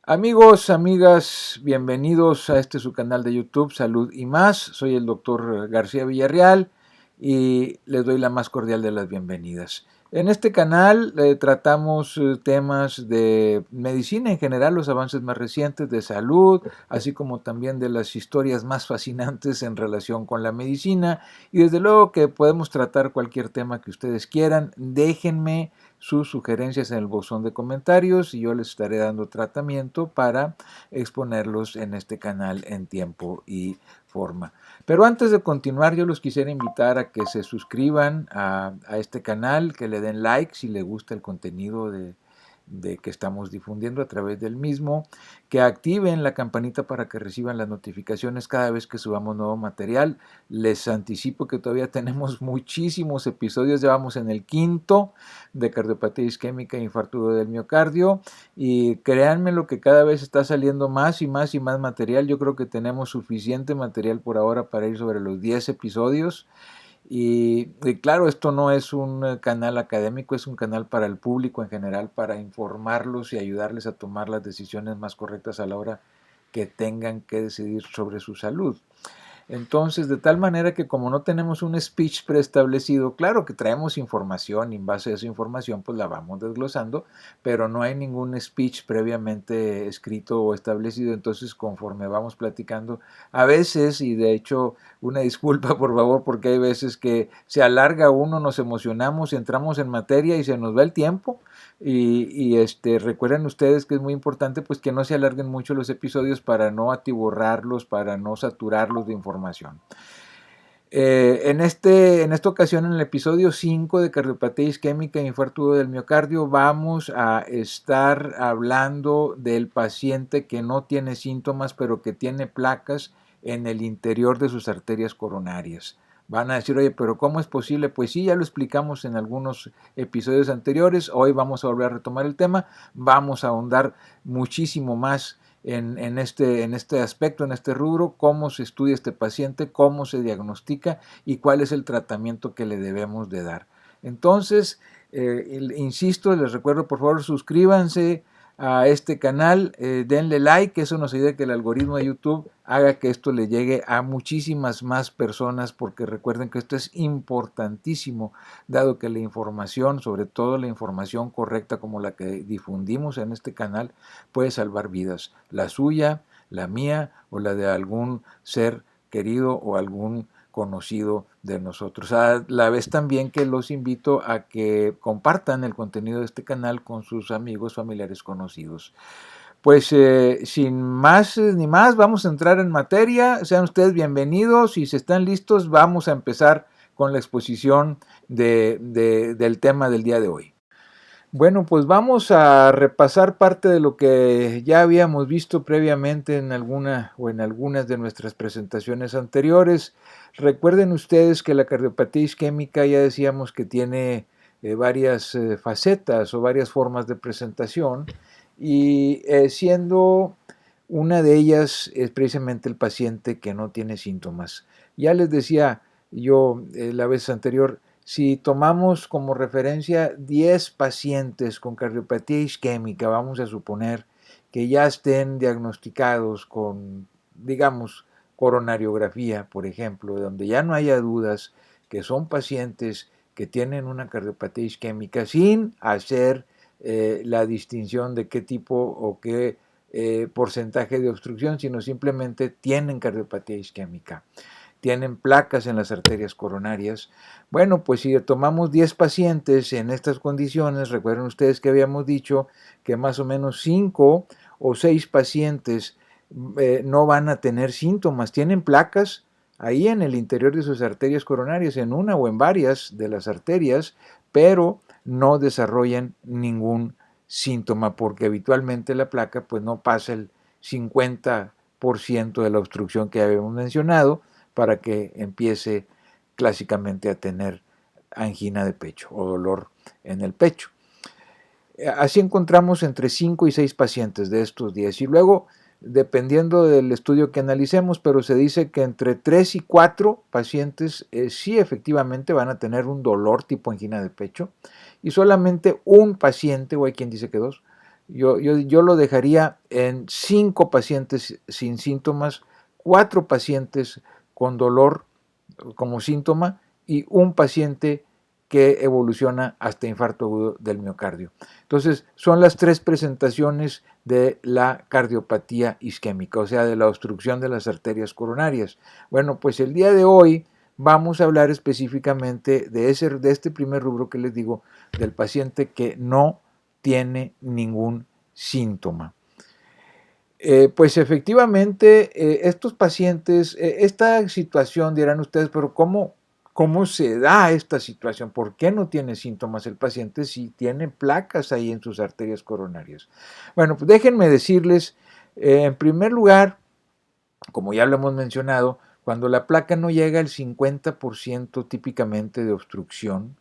Amigos, amigas, bienvenidos a su canal de YouTube Salud y Más. Soy el doctor García Villarreal y les doy la más cordial de las bienvenidas. En este canal tratamos temas de medicina en general, los avances más recientes de salud, así como también de las historias más fascinantes en relación con la medicina. Y desde luego que podemos tratar cualquier tema que ustedes quieran. Déjenme sus sugerencias en el buzón de comentarios y yo les estaré dando tratamiento para exponerlos en este canal en tiempo y forma. Pero antes de continuar, yo los quisiera invitar a que se suscriban a este canal, que le den like si les gusta el contenido de que estamos difundiendo a través del mismo, que activen la campanita para que reciban las notificaciones cada vez que subamos nuevo material. Les anticipo que todavía tenemos muchísimos episodios, ya vamos en el quinto de cardiopatía isquémica e infarto del miocardio, y créanme lo que cada vez está saliendo más y más y más material. Yo creo que tenemos suficiente material por ahora para ir sobre los 10 episodios. Y claro, esto no es un canal académico, es un canal para el público en general, para informarlos y ayudarles a tomar las decisiones más correctas a la hora que tengan que decidir sobre su salud. Entonces, de tal manera que como no tenemos un speech preestablecido, claro que traemos información y en base a esa información pues la vamos desglosando, pero no hay ningún speech previamente escrito o establecido. Entonces, conforme vamos platicando, a veces, y de hecho una disculpa por favor, porque hay veces que se alarga uno, nos emocionamos, entramos en materia y se nos va el tiempo. Recuerden ustedes que es muy importante pues que no se alarguen mucho los episodios para no atiborrarlos, para no saturarlos de información. En esta ocasión, en el episodio 5 de cardiopatía isquémica e infarto del miocardio, vamos a estar hablando del paciente que no tiene síntomas, pero que tiene placas en el interior de sus arterias coronarias. Van a decir, oye, pero ¿cómo es posible? Pues sí, ya lo explicamos en algunos episodios anteriores. Hoy vamos a volver a retomar el tema. Vamos a ahondar muchísimo más en este aspecto, en este rubro, cómo se estudia este paciente, cómo se diagnostica y cuál es el tratamiento que le debemos de dar. Entonces, insisto, les recuerdo, por favor, suscríbanse a este canal, denle like, eso nos ayuda a que el algoritmo de YouTube haga que esto le llegue a muchísimas más personas, porque recuerden que esto es importantísimo, dado que la información, sobre todo la información correcta como la que difundimos en este canal, puede salvar vidas, la suya, la mía o la de algún ser querido o algún conocido de nosotros. A la vez también que los invito a que compartan el contenido de este canal con sus amigos, familiares, conocidos. Pues sin más ni más, vamos a entrar en materia. Sean ustedes bienvenidos y si están listos, vamos a empezar con la exposición del tema del día de hoy. Bueno, pues vamos a repasar parte de lo que ya habíamos visto previamente en alguna o en algunas de nuestras presentaciones anteriores. Recuerden ustedes que la cardiopatía isquémica ya decíamos que tiene varias facetas o varias formas de presentación, y siendo una de ellas es precisamente el paciente que no tiene síntomas. Ya les decía yo la vez anterior, si tomamos como referencia 10 pacientes con cardiopatía isquémica, vamos a suponer que ya estén diagnosticados con, digamos, coronariografía, por ejemplo, donde ya no haya dudas que son pacientes que tienen una cardiopatía isquémica sin hacer la distinción de qué tipo o qué porcentaje de obstrucción, sino simplemente tienen cardiopatía isquémica, tienen placas en las arterias coronarias. Bueno, pues si tomamos 10 pacientes en estas condiciones, recuerden ustedes que habíamos dicho que más o menos 5 o 6 pacientes no van a tener síntomas, tienen placas ahí en el interior de sus arterias coronarias, en una o en varias de las arterias, pero no desarrollan ningún síntoma porque habitualmente la placa pues no pasa el 50% de la obstrucción que habíamos mencionado para que empiece clásicamente a tener angina de pecho o dolor en el pecho. Así encontramos entre 5 y 6 pacientes de estos 10 y luego, dependiendo del estudio que analicemos, pero se dice que entre 3 y 4 pacientes sí efectivamente van a tener un dolor tipo angina de pecho, y solamente un paciente, o hay quien dice que 2, Yo lo dejaría en 5 pacientes sin síntomas, 4 pacientes con dolor como síntoma y un paciente que evoluciona hasta infarto agudo del miocardio. Entonces, son las 3 presentaciones de la cardiopatía isquémica, o sea, de la obstrucción de las arterias coronarias. Bueno, pues el día de hoy vamos a hablar específicamente de este primer rubro que les digo, del paciente que no tiene ningún síntoma. Pues efectivamente, estos pacientes, esta situación, dirán ustedes, pero ¿cómo se da esta situación? ¿Por qué no tiene síntomas el paciente si tiene placas ahí en sus arterias coronarias? Bueno, pues déjenme decirles, en primer lugar, como ya lo hemos mencionado, cuando la placa no llega al 50% típicamente de obstrucción,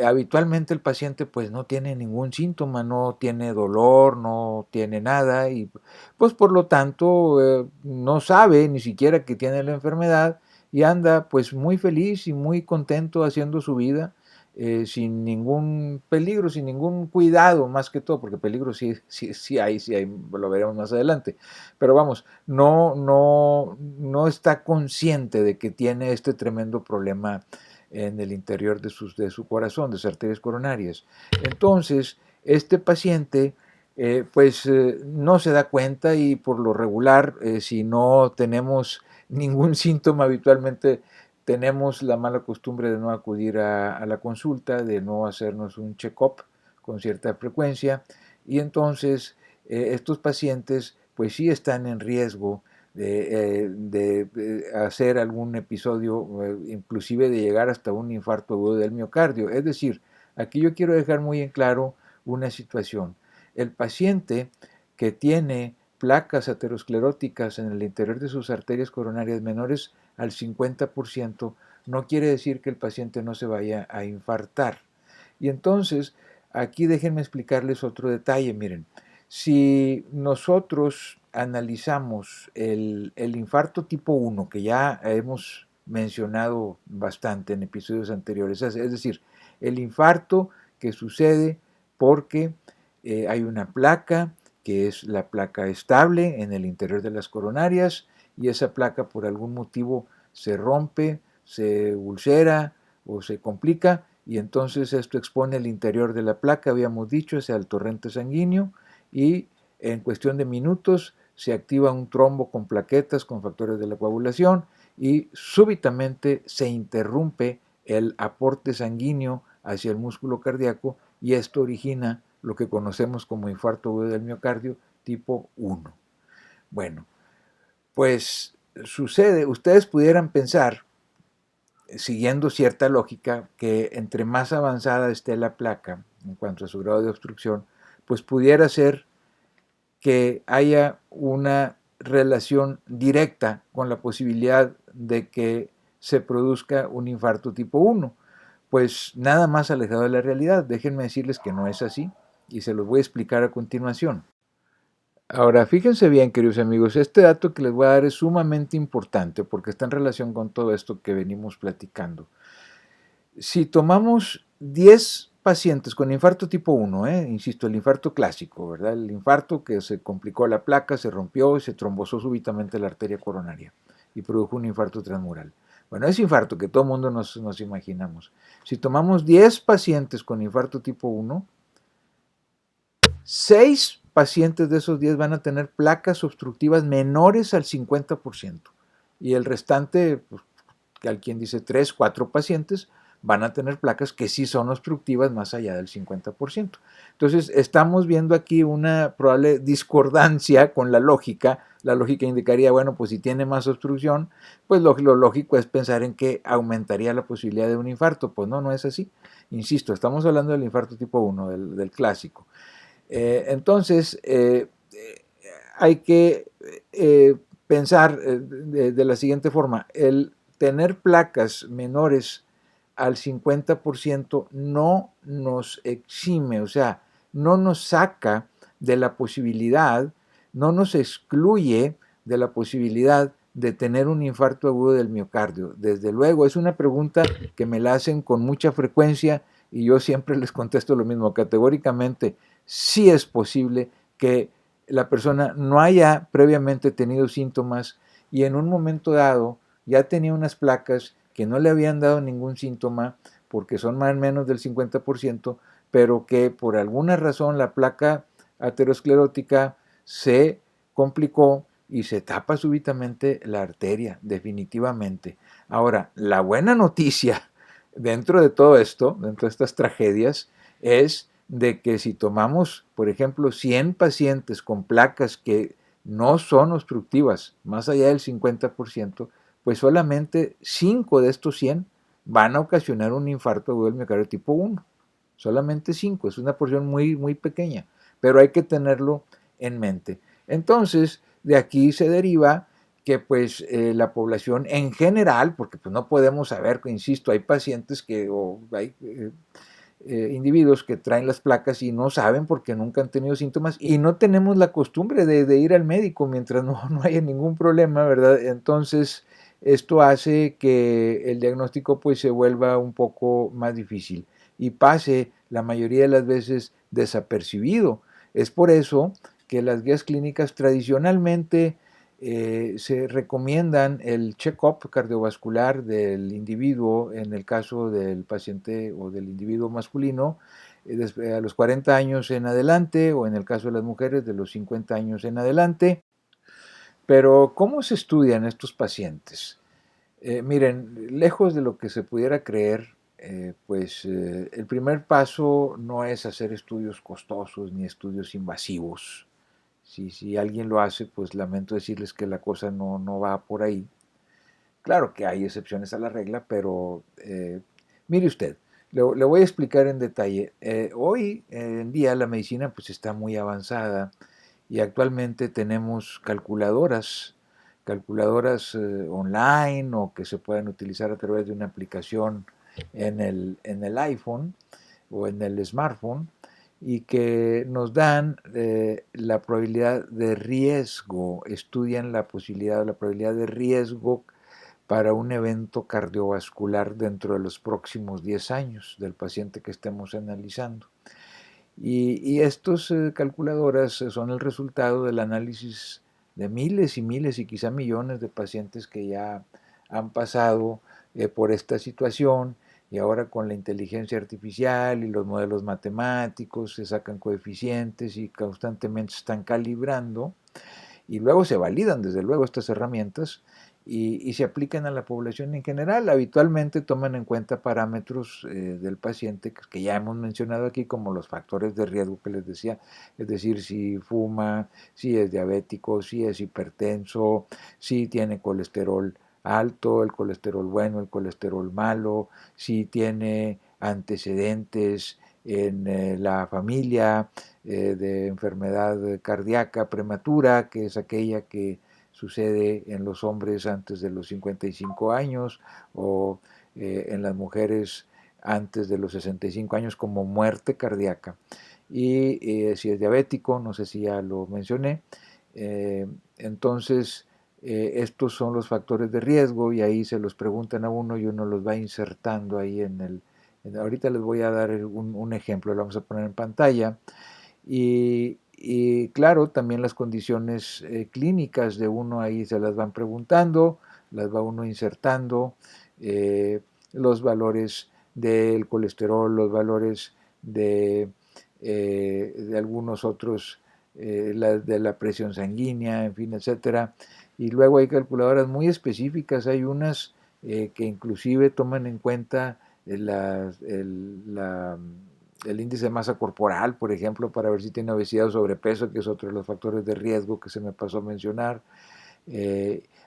habitualmente el paciente pues no tiene ningún síntoma, no tiene dolor, no tiene nada y pues por lo tanto no sabe ni siquiera que tiene la enfermedad y anda pues muy feliz y muy contento haciendo su vida sin ningún peligro, sin ningún cuidado más que todo, porque peligro sí hay, lo veremos más adelante, pero vamos, no está consciente de que tiene este tremendo problema en el interior de su corazón, de sus arterias coronarias. Entonces, este paciente no se da cuenta y por lo regular, si no tenemos ningún síntoma habitualmente, tenemos la mala costumbre de no acudir a la consulta, de no hacernos un check-up con cierta frecuencia y entonces estos pacientes pues sí están en riesgo de hacer algún episodio, inclusive de llegar hasta un infarto agudo del miocardio. Es decir, aquí yo quiero dejar muy en claro una situación. El paciente que tiene placas ateroscleróticas en el interior de sus arterias coronarias menores al 50%, no quiere decir que el paciente no se vaya a infartar. Y entonces, aquí déjenme explicarles otro detalle. Miren, si nosotros analizamos el infarto tipo 1, que ya hemos mencionado bastante en episodios anteriores, es decir, el infarto que sucede porque hay una placa que es la placa estable en el interior de las coronarias y esa placa por algún motivo se rompe, se ulcera o se complica y entonces esto expone el interior de la placa, habíamos dicho, hacia el torrente sanguíneo y en cuestión de minutos se activa un trombo con plaquetas, con factores de la coagulación y súbitamente se interrumpe el aporte sanguíneo hacia el músculo cardíaco y esto origina lo que conocemos como infarto agudo del miocardio tipo 1. Bueno, pues sucede, ustedes pudieran pensar, siguiendo cierta lógica, que entre más avanzada esté la placa en cuanto a su grado de obstrucción, pues pudiera ser que haya una relación directa con la posibilidad de que se produzca un infarto tipo 1. Pues nada más alejado de la realidad. Déjenme decirles que no es así y se los voy a explicar a continuación. Ahora, fíjense bien, queridos amigos, este dato que les voy a dar es sumamente importante porque está en relación con todo esto que venimos platicando. Si tomamos 10 pacientes con infarto tipo 1, insisto, el infarto clásico, ¿verdad? El infarto que se complicó la placa, se rompió y se trombosó súbitamente la arteria coronaria y produjo un infarto transmural. Bueno, ese infarto que todo el mundo nos imaginamos. Si tomamos 10 pacientes con infarto tipo 1, 6 pacientes de esos 10 van a tener placas obstructivas menores al 50%. Y el restante, pues, que alguien dice 3, 4 pacientes, van a tener placas que sí son obstructivas más allá del 50%. Entonces, estamos viendo aquí una probable discordancia con la lógica. La lógica indicaría, bueno, pues si tiene más obstrucción, pues lo lógico es pensar en que aumentaría la posibilidad de un infarto. Pues no, no es así. Insisto, estamos hablando del infarto tipo 1, del clásico. Entonces, hay que pensar de la siguiente forma, el tener placas menores al 50% no nos exime, o sea, no nos saca de la posibilidad, no nos excluye de la posibilidad de tener un infarto agudo del miocardio. Desde luego, es una pregunta que me la hacen con mucha frecuencia y yo siempre les contesto lo mismo, categóricamente. sí es posible que la persona no haya previamente tenido síntomas y en un momento dado ya tenía unas placas que no le habían dado ningún síntoma porque son más o menos del 50%, pero que por alguna razón la placa aterosclerótica se complicó y se tapa súbitamente la arteria, definitivamente. Ahora, la buena noticia dentro de todo esto, dentro de estas tragedias, es de que si tomamos, por ejemplo, 100 pacientes con placas que no son obstructivas, más allá del 50%, pues solamente 5 de estos 100 van a ocasionar un infarto agudo del miocardio tipo 1. Solamente 5, es una porción muy, muy pequeña, pero hay que tenerlo en mente. Entonces, de aquí se deriva que pues la población en general, porque pues no podemos saber, insisto, hay pacientes que, o hay individuos que traen las placas y no saben porque nunca han tenido síntomas y no tenemos la costumbre de ir al médico mientras no haya ningún problema, ¿verdad? Entonces, esto hace que el diagnóstico pues se vuelva un poco más difícil y pase la mayoría de las veces desapercibido. Es por eso que las guías clínicas tradicionalmente se recomiendan el check-up cardiovascular del individuo en el caso del paciente o del individuo masculino a los 40 años en adelante o en el caso de las mujeres de los 50 años en adelante. Pero ¿cómo se estudian estos pacientes? Miren, lejos de lo que se pudiera creer, el primer paso no es hacer estudios costosos ni estudios invasivos. Si alguien lo hace, pues lamento decirles que la cosa no va por ahí. Claro que hay excepciones a la regla, pero mire usted, le voy a explicar en detalle. Hoy en día la medicina pues está muy avanzada y actualmente tenemos calculadoras online o que se pueden utilizar a través de una aplicación en el iPhone o en el smartphone y que nos dan la probabilidad de riesgo, estudian la posibilidad, la probabilidad de riesgo para un evento cardiovascular dentro de los próximos 10 años del paciente que estemos analizando. Y estas calculadoras son el resultado del análisis de miles y miles y quizá millones de pacientes que ya han pasado por esta situación y ahora con la inteligencia artificial y los modelos matemáticos se sacan coeficientes y constantemente están calibrando y luego se validan desde luego estas herramientas y se aplican a la población en general. Habitualmente toman en cuenta parámetros del paciente que ya hemos mencionado aquí, como los factores de riesgo que les decía, es decir, si fuma, si es diabético, si es hipertenso, si tiene colesterol alto, el colesterol bueno, el colesterol malo, si tiene antecedentes en la familia de enfermedad cardíaca prematura, que es aquella que sucede en los hombres antes de los 55 años o en las mujeres antes de los 65 años como muerte cardíaca. Y si es diabético, no sé si ya lo mencioné, entonces estos son los factores de riesgo y ahí se los preguntan a uno y uno los va insertando ahí ahorita les voy a dar un ejemplo, lo vamos a poner en pantalla. Y claro, también las condiciones clínicas de uno ahí se las van preguntando, las va uno insertando, eh, los valores del colesterol, los valores de algunos otros, de la presión sanguínea, en fin, etcétera. Y luego hay calculadoras muy específicas, hay unas que inclusive toman en cuenta el índice de masa corporal, por ejemplo, para ver si tiene obesidad o sobrepeso, que es otro de los factores de riesgo que se me pasó a mencionar.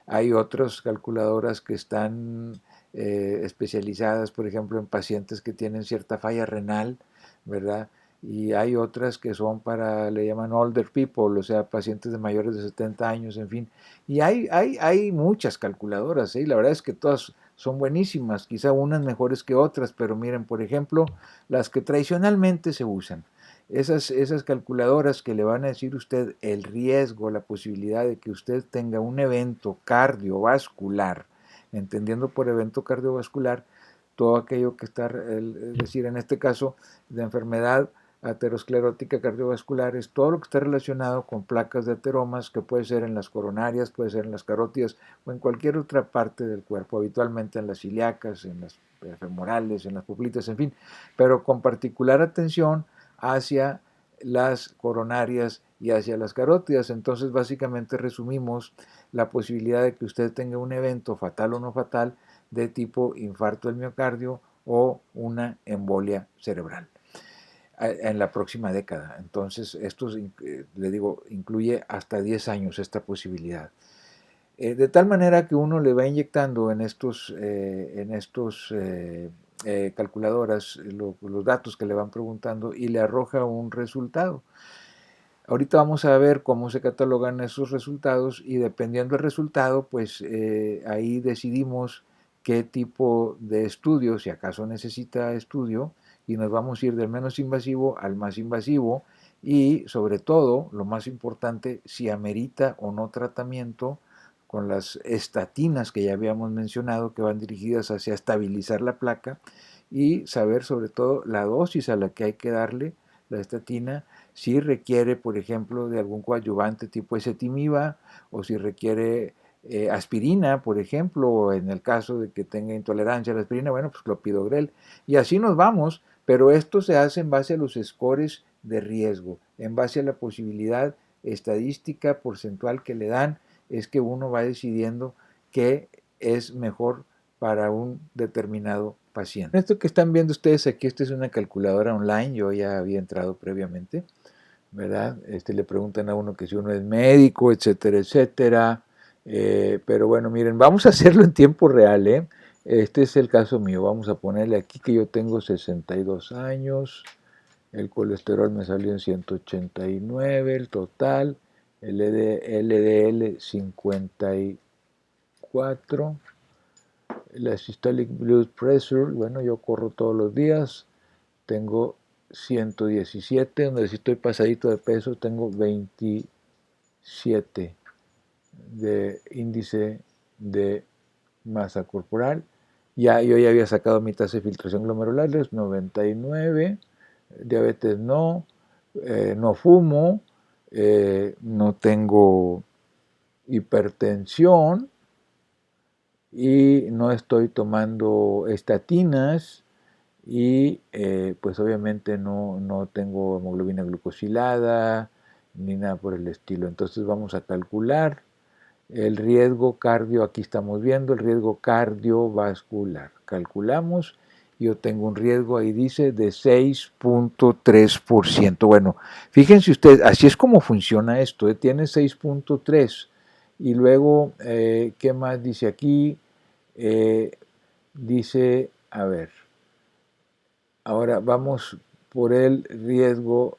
Hay otras calculadoras que están especializadas, por ejemplo, en pacientes que tienen cierta falla renal, ¿verdad? Y hay otras que son para, le llaman older people, o sea, pacientes de mayores de 70 años, en fin. Y hay muchas calculadoras, ¿eh? La verdad es que todas son buenísimas, quizá unas mejores que otras, pero miren, por ejemplo, las que tradicionalmente se usan. Esas calculadoras que le van a decir usted el riesgo, la posibilidad de que usted tenga un evento cardiovascular, entendiendo por evento cardiovascular todo aquello que está, es decir, en este caso, de enfermedad aterosclerótica cardiovascular es todo lo que está relacionado con placas de ateromas, que puede ser en las coronarias, puede ser en las carótidas o en cualquier otra parte del cuerpo, habitualmente en las ilíacas, en las femorales, en las pupilas, en fin, pero con particular atención hacia las coronarias y hacia las carótidas. Entonces, básicamente resumimos la posibilidad de que usted tenga un evento fatal o no fatal de tipo infarto del miocardio o una embolia cerebral en la próxima década. Entonces, esto, le digo, incluye hasta 10 años esta posibilidad. De tal manera que uno le va inyectando en estos calculadoras los datos que le van preguntando y le arroja un resultado. Ahorita vamos a ver cómo se catalogan esos resultados y dependiendo del resultado, pues ahí decidimos qué tipo de estudio, si acaso necesita estudio, y nos vamos a ir del menos invasivo al más invasivo y sobre todo, lo más importante, si amerita o no tratamiento con las estatinas que ya habíamos mencionado, que van dirigidas hacia estabilizar la placa y saber sobre todo la dosis a la que hay que darle la estatina, si requiere, por ejemplo, de algún coadyuvante tipo ezetimiba o si requiere aspirina, por ejemplo, o en el caso de que tenga intolerancia a la aspirina, bueno, pues clopidogrel. Y así nos vamos, pero esto se hace en base a los scores de riesgo, en base a la posibilidad estadística porcentual que le dan, es que uno va decidiendo qué es mejor para un determinado paciente. Esto que están viendo ustedes aquí, esta es una calculadora online, yo ya había entrado previamente, ¿verdad? Le preguntan a uno que si uno es médico, etcétera, etcétera. Pero bueno, miren, vamos a hacerlo en tiempo real, ¿eh? Este es el caso mío. Vamos a ponerle aquí que yo tengo 62 años. El colesterol me salió en 189, el total. El LDL 54. La systolic blood pressure, bueno, yo corro todos los días. Tengo 117, donde si estoy pasadito de peso tengo 27 de índice de masa corporal. Yo ya había sacado mi tasa de filtración glomerular, 99, diabetes no, no fumo, no tengo hipertensión y no estoy tomando estatinas. Y pues obviamente no tengo hemoglobina glucosilada ni nada por el estilo. Entonces vamos a calcular el riesgo cardio, aquí estamos viendo el riesgo cardiovascular. Calculamos, yo tengo un riesgo, ahí dice, de 6.3%. Bueno, fíjense ustedes, así es como funciona esto, tiene 6.3. Y luego, ¿qué más dice aquí? Dice, a ver, ahora vamos por el riesgo.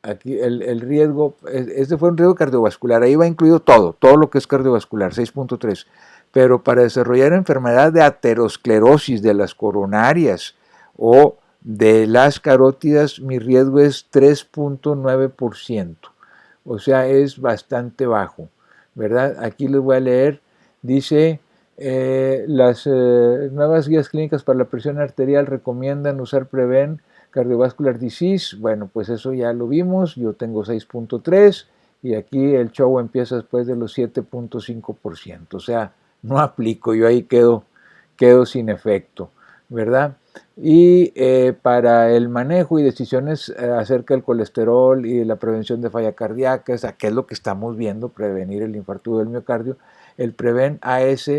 Aquí el riesgo, este fue un riesgo cardiovascular, ahí va incluido todo lo que es cardiovascular, 6.3. Pero para desarrollar enfermedad de aterosclerosis de las coronarias o de las carótidas, mi riesgo es 3.9%. O sea, es bastante bajo, ¿verdad? Aquí les voy a leer, dice, las nuevas guías clínicas para la presión arterial recomiendan usar Preven Cardiovascular Disease. Bueno, pues eso ya lo vimos, yo tengo 6.3 y aquí el show empieza después de los 7.5%. O sea, no aplico, yo ahí quedo sin efecto, ¿verdad? Y para el manejo y decisiones acerca del colesterol y de la prevención de falla cardíaca, que es lo que estamos viendo, prevenir el infarto del miocardio, el Preven AS,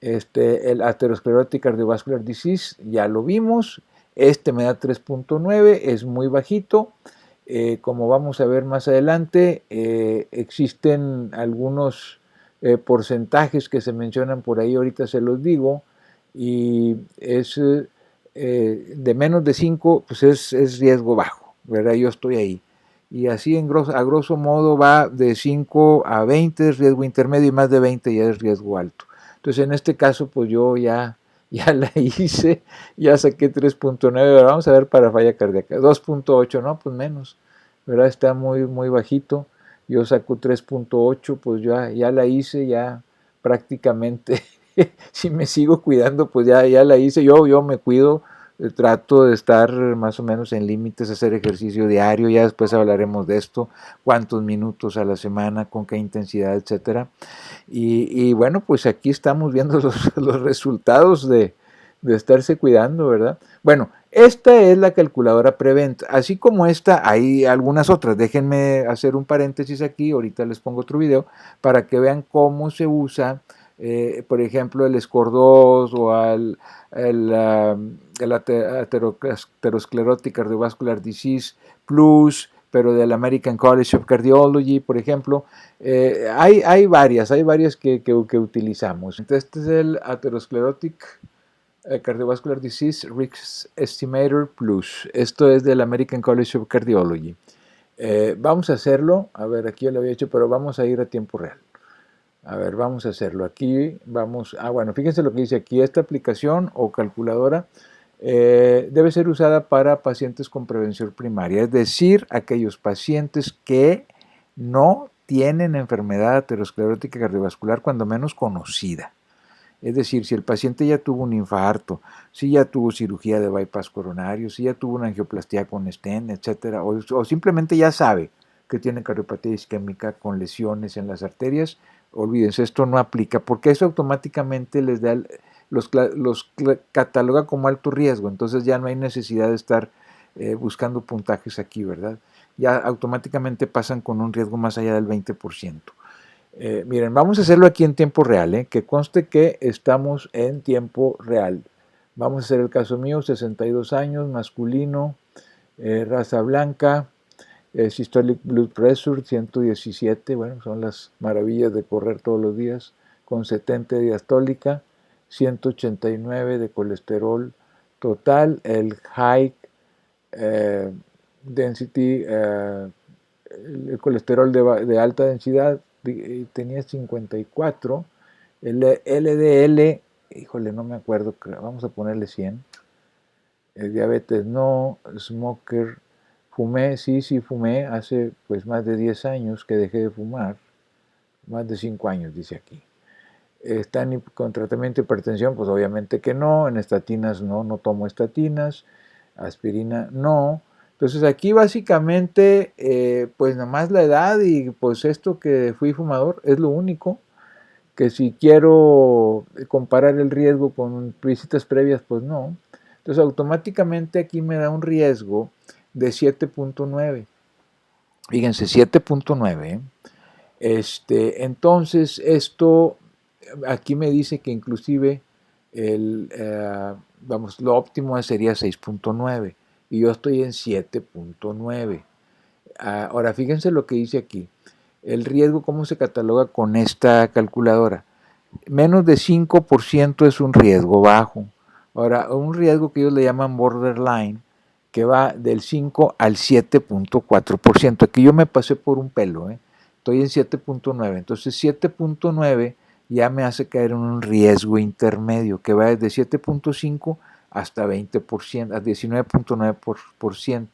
el Atherosclerotic Cardiovascular Disease, ya lo vimos, este me da 3.9, es muy bajito. Como vamos a ver más adelante, existen algunos porcentajes que se mencionan por ahí, ahorita se los digo, y es de menos de 5, pues es riesgo bajo, ¿verdad? Yo estoy ahí. Y así a grosso modo va de 5 a 20 es riesgo intermedio y más de 20 ya es riesgo alto. Entonces en este caso pues yo ya la hice, ya saqué 3.9, vamos a ver para falla cardíaca, 2.8, no, pues menos, ¿verdad? Está muy bajito, yo saco 3.8, pues ya la hice, ya prácticamente, si me sigo cuidando, pues ya la hice, yo me cuido, trato de estar más o menos en límites, hacer ejercicio diario, ya después hablaremos de esto, cuántos minutos a la semana, con qué intensidad, etcétera. Y bueno, pues aquí estamos viendo los resultados de estarse cuidando, ¿verdad? Bueno, esta es la calculadora Prevent. Así como esta, hay algunas otras. Déjenme hacer un paréntesis aquí, ahorita les pongo otro video, para que vean cómo se usa, por ejemplo, el SCOR-2 o el Atherosclerotic Cardiovascular Disease Plus, pero del American College of Cardiology, por ejemplo. Hay varias que utilizamos. Entonces, este es el Atherosclerotic Cardiovascular Disease Risk Estimator Plus. Esto es del American College of Cardiology. Vamos a hacerlo. A ver, aquí yo lo había hecho, pero vamos a ir a tiempo real. A ver, vamos a hacerlo. Aquí vamos. Bueno, fíjense lo que dice aquí. Esta aplicación o calculadora debe ser usada para pacientes con prevención primaria, es decir, aquellos pacientes que no tienen enfermedad aterosclerótica cardiovascular, cuando menos conocida. Es decir, si el paciente ya tuvo un infarto, si ya tuvo cirugía de bypass coronario, si ya tuvo una angioplastia con stent, etcétera, o simplemente ya sabe que tiene cardiopatía isquémica con lesiones en las arterias, olvídense, esto no aplica, porque eso automáticamente les da, los cataloga como alto riesgo, entonces ya no hay necesidad de estar buscando puntajes aquí, ¿verdad? Ya automáticamente pasan con un riesgo más allá del 20%. Miren, vamos a hacerlo aquí en tiempo real, que conste que estamos en tiempo real. Vamos a hacer el caso mío, 62 años, masculino, raza blanca, systolic blood pressure 117, bueno, son las maravillas de correr todos los días, con 70 de diastólica, 189 de colesterol total, el high density, el colesterol de alta densidad tenía 54, el LDL, híjole, no me acuerdo, vamos a ponerle 100, el diabetes no, smoker, fumé, sí fumé, hace pues más de 10 años que dejé de fumar, más de 5 años dice aquí. ¿Están con tratamiento de hipertensión? Pues obviamente que no, en estatinas no tomo estatinas, aspirina no. Entonces aquí básicamente pues nada más la edad y pues esto que fui fumador es lo único, que si quiero comparar el riesgo con visitas previas pues no. Entonces automáticamente aquí me da un riesgo de 7.9. Fíjense, 7.9. Entonces esto aquí me dice que inclusive lo óptimo sería 6.9 y yo estoy en 7.9. Ahora fíjense lo que dice aquí. El riesgo, ¿cómo se cataloga con esta calculadora? Menos de 5% es un riesgo bajo. Ahora, un riesgo que ellos le llaman borderline, que va del 5 al 7.4%. Aquí yo me pasé por un pelo, estoy en 7.9. Entonces 7.9 ya me hace caer en un riesgo intermedio, que va desde 7.5 hasta 20%, a 19.9%.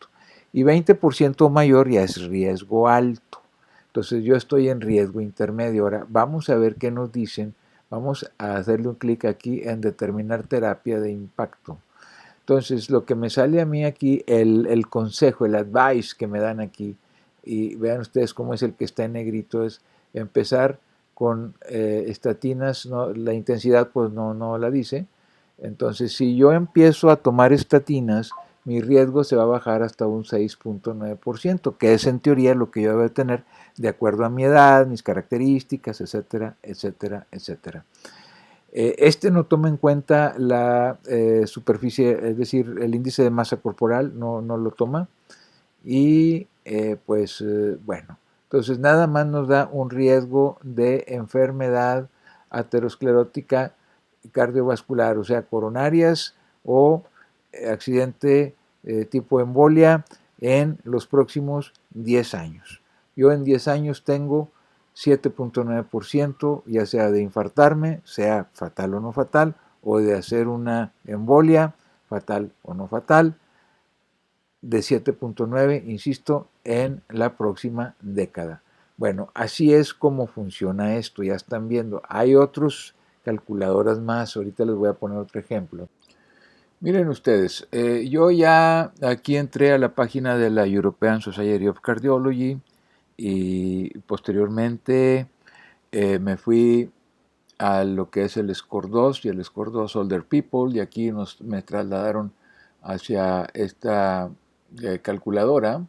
Y 20% mayor ya es riesgo alto. Entonces yo estoy en riesgo intermedio. Ahora vamos a ver qué nos dicen. Vamos a hacerle un clic aquí en determinar terapia de impacto. Entonces lo que me sale a mí aquí, el consejo, el advice que me dan aquí, y vean ustedes cómo es el que está en negrito, es empezar con estatinas, no, la intensidad pues no la dice. Entonces si yo empiezo a tomar estatinas, mi riesgo se va a bajar hasta un 6.9%, que es en teoría lo que yo debo tener de acuerdo a mi edad, mis características, etcétera, etcétera, etcétera. Este no toma en cuenta la superficie, es decir, el índice de masa corporal, no lo toma. Y bueno, entonces nada más nos da un riesgo de enfermedad aterosclerótica cardiovascular, o sea, coronarias o accidente tipo embolia en los próximos 10 años. Yo en 10 años tengo 7.9%, ya sea de infartarme, sea fatal o no fatal, o de hacer una embolia, fatal o no fatal, de 7.9, insisto, en la próxima década. Bueno, así es como funciona esto, ya están viendo. Hay otras calculadoras más, ahorita les voy a poner otro ejemplo. Miren ustedes, yo ya aquí entré a la página de la European Society of Cardiology y posteriormente me fui a lo que es el SCORE 2 y el SCORE 2 Older People, y aquí me trasladaron hacia esta calculadora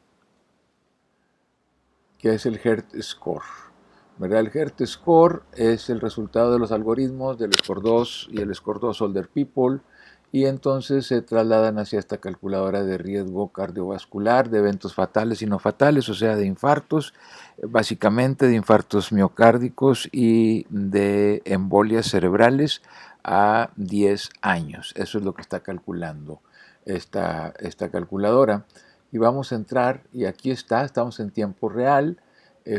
que es el Heart Score. ¿Verdad? El Heart Score es el resultado de los algoritmos del SCORE 2 y el SCORE 2 Older People, y entonces se trasladan hacia esta calculadora de riesgo cardiovascular, de eventos fatales y no fatales, o sea, de infartos, básicamente de infartos miocárdicos y de embolias cerebrales a 10 años. Eso es lo que está calculando esta calculadora. Y vamos a entrar, y aquí está, estamos en tiempo real.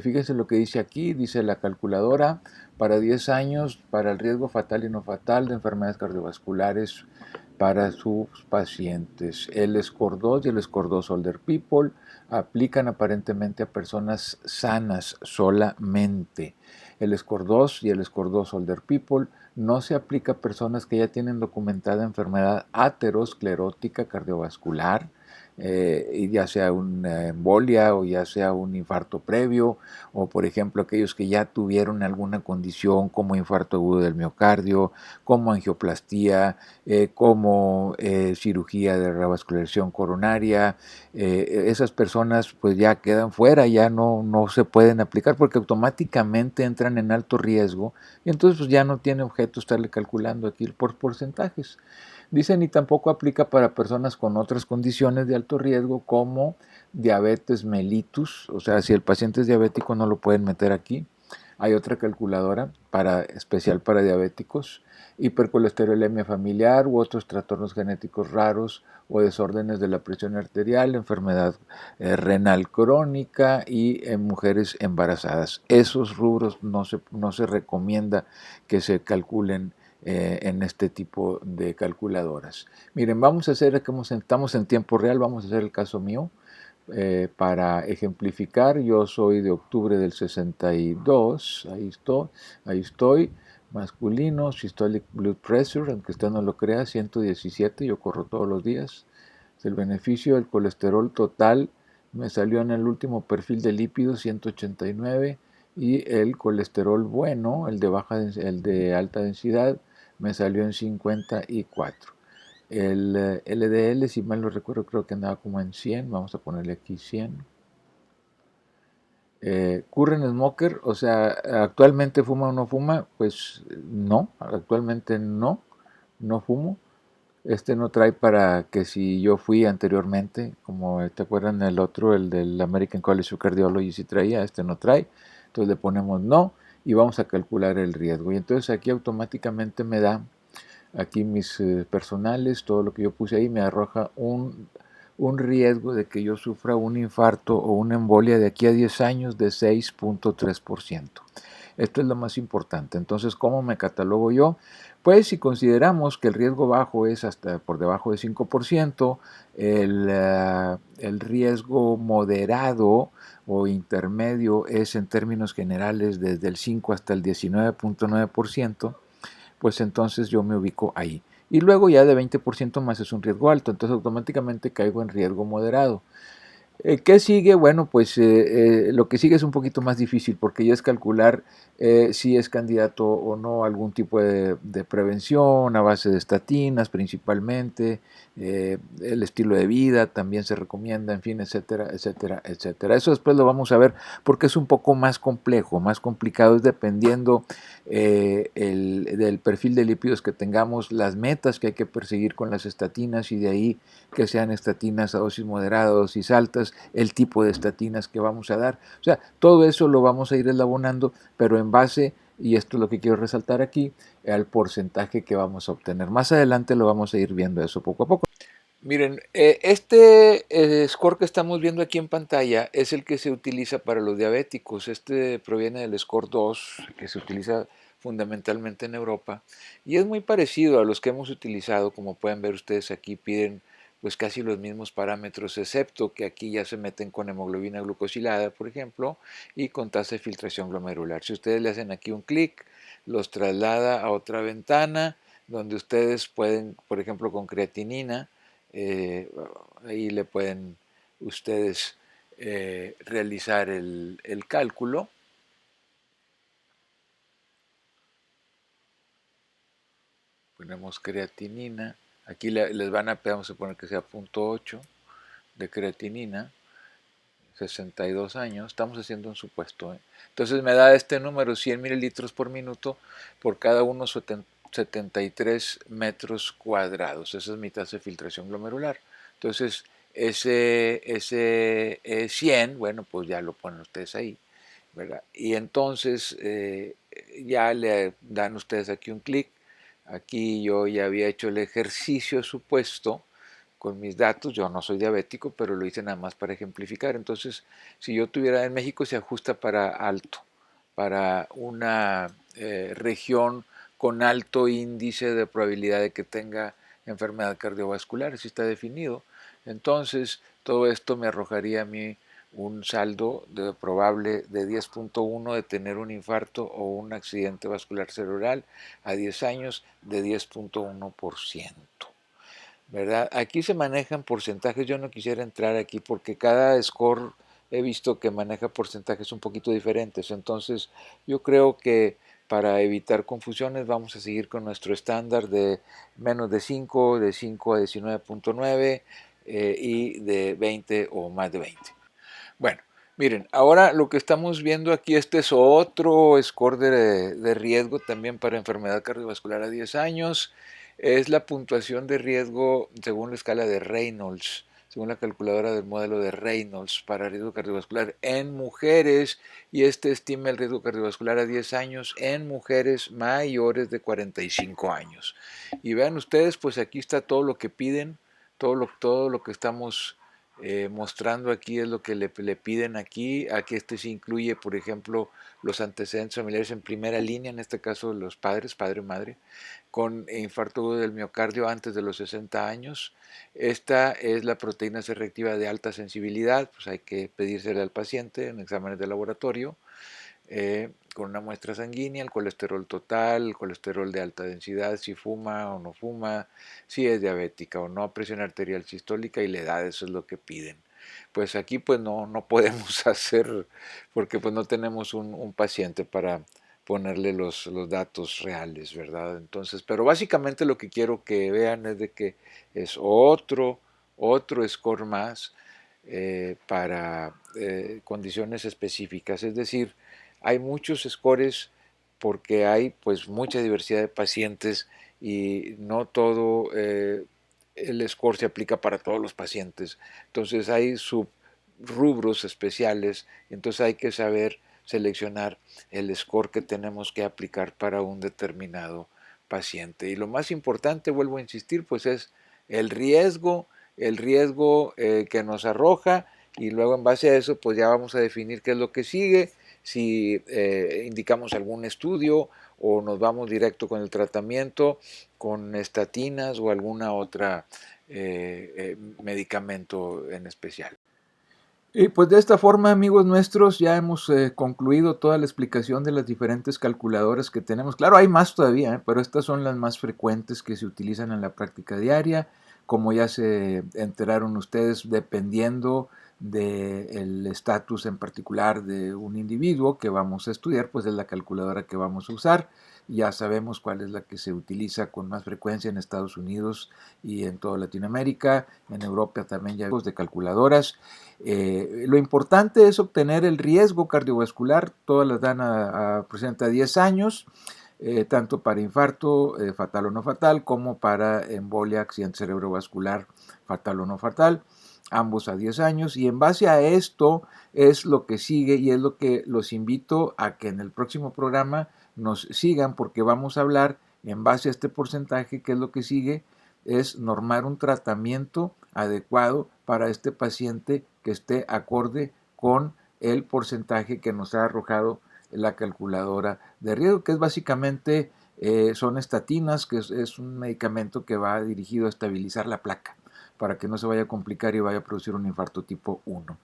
Fíjense lo que dice aquí, dice la calculadora, para 10 años, para el riesgo fatal y no fatal de enfermedades cardiovasculares para sus pacientes. El SCORE 2 y el SCORE 2 Older People aplican aparentemente a personas sanas solamente. El SCORE 2 y el SCORE 2 Older People no se aplica a personas que ya tienen documentada enfermedad aterosclerótica cardiovascular, y ya sea una embolia o ya sea un infarto previo, o por ejemplo aquellos que ya tuvieron alguna condición como infarto agudo del miocardio, como angioplastía, como cirugía de revascularización coronaria. Esas personas pues ya quedan fuera, ya no se pueden aplicar porque automáticamente entran en alto riesgo, y entonces pues ya no tiene objeto estarle calculando aquí por porcentajes. Dicen, y tampoco aplica para personas con otras condiciones de alto riesgo como diabetes mellitus, o sea, si el paciente es diabético no lo pueden meter aquí. Hay otra calculadora especial para diabéticos, hipercolesterolemia familiar u otros trastornos genéticos raros o desórdenes de la presión arterial, enfermedad renal crónica y en mujeres embarazadas. Esos rubros no se recomienda que se calculen en este tipo de calculadoras. Miren, vamos a hacer, como estamos en tiempo real, vamos a hacer el caso mío. Para ejemplificar, yo soy de octubre del 62, ahí estoy, masculino, systolic blood pressure, aunque usted no lo crea, 117, yo corro todos los días. El beneficio del colesterol total me salió en el último perfil de lípidos 189, y el colesterol bueno, el de alta densidad, me salió en 54. El LDL, si mal no recuerdo, creo que andaba como en 100. Vamos a ponerle aquí 100. Current Smoker, o sea, ¿actualmente fuma o no fuma? Pues no, actualmente no fumo. Este no trae para que si yo fui anteriormente, como te acuerdan el otro, el del American College of Cardiology, si traía, este no trae. Entonces le ponemos no y vamos a calcular el riesgo. Y entonces aquí automáticamente me da aquí mis personales, todo lo que yo puse ahí me arroja un riesgo de que yo sufra un infarto o una embolia de aquí a 10 años de 6.3%. Esto es lo más importante. Entonces, ¿cómo me catalogo yo? Pues si consideramos que el riesgo bajo es hasta por debajo de 5%, el riesgo moderado o intermedio es en términos generales desde el 5 hasta el 19.9%, pues entonces yo me ubico ahí. Y luego ya de 20% más es un riesgo alto, entonces automáticamente caigo en riesgo moderado. ¿Qué sigue? Bueno, pues lo que sigue es un poquito más difícil porque ya es calcular si es candidato o no a algún tipo de prevención a base de estatinas principalmente, el estilo de vida también se recomienda, en fin, etcétera, etcétera, etcétera. Eso después lo vamos a ver porque es un poco más complejo, más complicado, es dependiendo del perfil de lípidos que tengamos, las metas que hay que perseguir con las estatinas, y de ahí que sean estatinas a dosis moderadas, dosis altas, el tipo de estatinas que vamos a dar. O sea, todo eso lo vamos a ir eslabonando, pero en base, y esto es lo que quiero resaltar aquí, al porcentaje que vamos a obtener. Más adelante lo vamos a ir viendo eso poco a poco. Miren, este score que estamos viendo aquí en pantalla es el que se utiliza para los diabéticos. Este proviene del score 2, que se utiliza fundamentalmente en Europa, y es muy parecido a los que hemos utilizado. Como pueden ver ustedes aquí, piden pues casi los mismos parámetros, excepto que aquí ya se meten con hemoglobina glucosilada, por ejemplo, y con tasa de filtración glomerular. Si ustedes le hacen aquí un clic, los traslada a otra ventana donde ustedes pueden, por ejemplo, con creatinina, eh, ahí le pueden ustedes realizar el cálculo. Ponemos creatinina, aquí les van a pedir, vamos a poner que sea 0.8 de creatinina, 62 años, estamos haciendo un supuesto. Entonces me da este número, 100 mililitros por minuto por cada 73 metros cuadrados. Esa es mi tasa de filtración glomerular. Entonces, ese 100, bueno, pues ya lo ponen ustedes ahí, ¿verdad? Y entonces ya le dan ustedes aquí un clic. Aquí yo ya había hecho el ejercicio supuesto con mis datos. Yo no soy diabético, pero lo hice nada más para ejemplificar. Entonces, si yo tuviera en México, se ajusta para alto, para una región con alto índice de probabilidad de que tenga enfermedad cardiovascular, así está definido. Entonces, todo esto me arrojaría a mí un saldo probable de 10.1 de tener un infarto o un accidente vascular cerebral a 10 años de 10.1%. ¿Verdad? Aquí se manejan porcentajes, yo no quisiera entrar aquí porque cada score he visto que maneja porcentajes un poquito diferentes, entonces yo creo que para evitar confusiones vamos a seguir con nuestro estándar de menos de 5, de 5 a 19.9 y de 20 o más de 20. Bueno, miren, ahora lo que estamos viendo aquí, este es otro score de riesgo también para enfermedad cardiovascular a 10 años. Es la puntuación de riesgo según la escala de Reynolds, según la calculadora del modelo de Reynolds para riesgo cardiovascular en mujeres, y este estima el riesgo cardiovascular a 10 años en mujeres mayores de 45 años. Y vean ustedes, pues aquí está todo lo que piden, todo lo que estamos mostrando aquí es lo que le piden aquí. Aquí este se incluye, por ejemplo, los antecedentes familiares en primera línea, en este caso los padres, padre, madre, con infarto agudo del miocardio antes de los 60 años. Esta es la proteína C reactiva de alta sensibilidad, pues hay que pedírsela al paciente en exámenes de laboratorio. Con una muestra sanguínea, el colesterol total, el colesterol de alta densidad, si fuma o no fuma, si es diabética o no, presión arterial sistólica y la edad, eso es lo que piden. Pues aquí pues no podemos hacer, porque pues no tenemos un paciente para ponerle los datos reales, ¿verdad? Entonces, pero básicamente lo que quiero que vean es de que es otro score más para condiciones específicas, es decir, hay muchos scores porque hay pues mucha diversidad de pacientes y no todo el score se aplica para todos los pacientes. Entonces hay subrubros especiales, entonces hay que saber seleccionar el score que tenemos que aplicar para un determinado paciente. Y lo más importante, vuelvo a insistir, pues es el riesgo, que nos arroja, y luego en base a eso pues ya vamos a definir qué es lo que sigue, si indicamos algún estudio o nos vamos directo con el tratamiento, con estatinas o alguna otra medicamento en especial. Y pues de esta forma, amigos nuestros, ya hemos concluido toda la explicación de las diferentes calculadoras que tenemos. Claro, hay más todavía, pero estas son las más frecuentes que se utilizan en la práctica diaria. Como ya se enteraron ustedes, dependiendo del estatus en particular de un individuo que vamos a estudiar, pues es la calculadora que vamos a usar. Ya sabemos cuál es la que se utiliza con más frecuencia en Estados Unidos y en toda Latinoamérica. En Europa también ya hay de calculadoras. Lo importante es obtener el riesgo cardiovascular, todas las dan presenta 10 años, tanto para infarto fatal o no fatal, como para embolia, accidente cerebrovascular fatal o no fatal, ambos a 10 años, y en base a esto es lo que sigue y es lo que los invito a que en el próximo programa nos sigan, porque vamos a hablar en base a este porcentaje, que es lo que sigue, es normar un tratamiento adecuado para este paciente que esté acorde con el porcentaje que nos ha arrojado la calculadora de riesgo, que es básicamente son estatinas, que es un medicamento que va dirigido a estabilizar la placa para que no se vaya a complicar y vaya a producir un infarto tipo 1.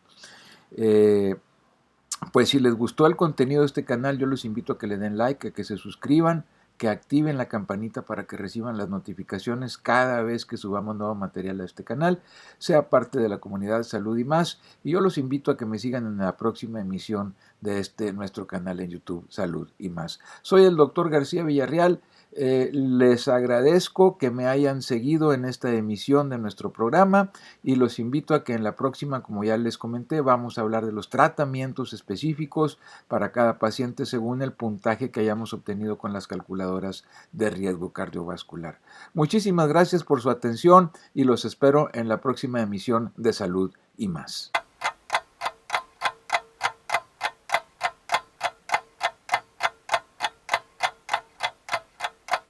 Pues si les gustó el contenido de este canal, yo los invito a que le den like, a que se suscriban, que activen la campanita para que reciban las notificaciones cada vez que subamos nuevo material a este canal, sea parte de la comunidad Salud y Más, y yo los invito a que me sigan en la próxima emisión de nuestro canal en YouTube, Salud y Más. Soy el doctor García Villarreal. Les agradezco que me hayan seguido en esta emisión de nuestro programa y los invito a que en la próxima, como ya les comenté, vamos a hablar de los tratamientos específicos para cada paciente según el puntaje que hayamos obtenido con las calculadoras de riesgo cardiovascular. Muchísimas gracias por su atención y los espero en la próxima emisión de Salud y Más.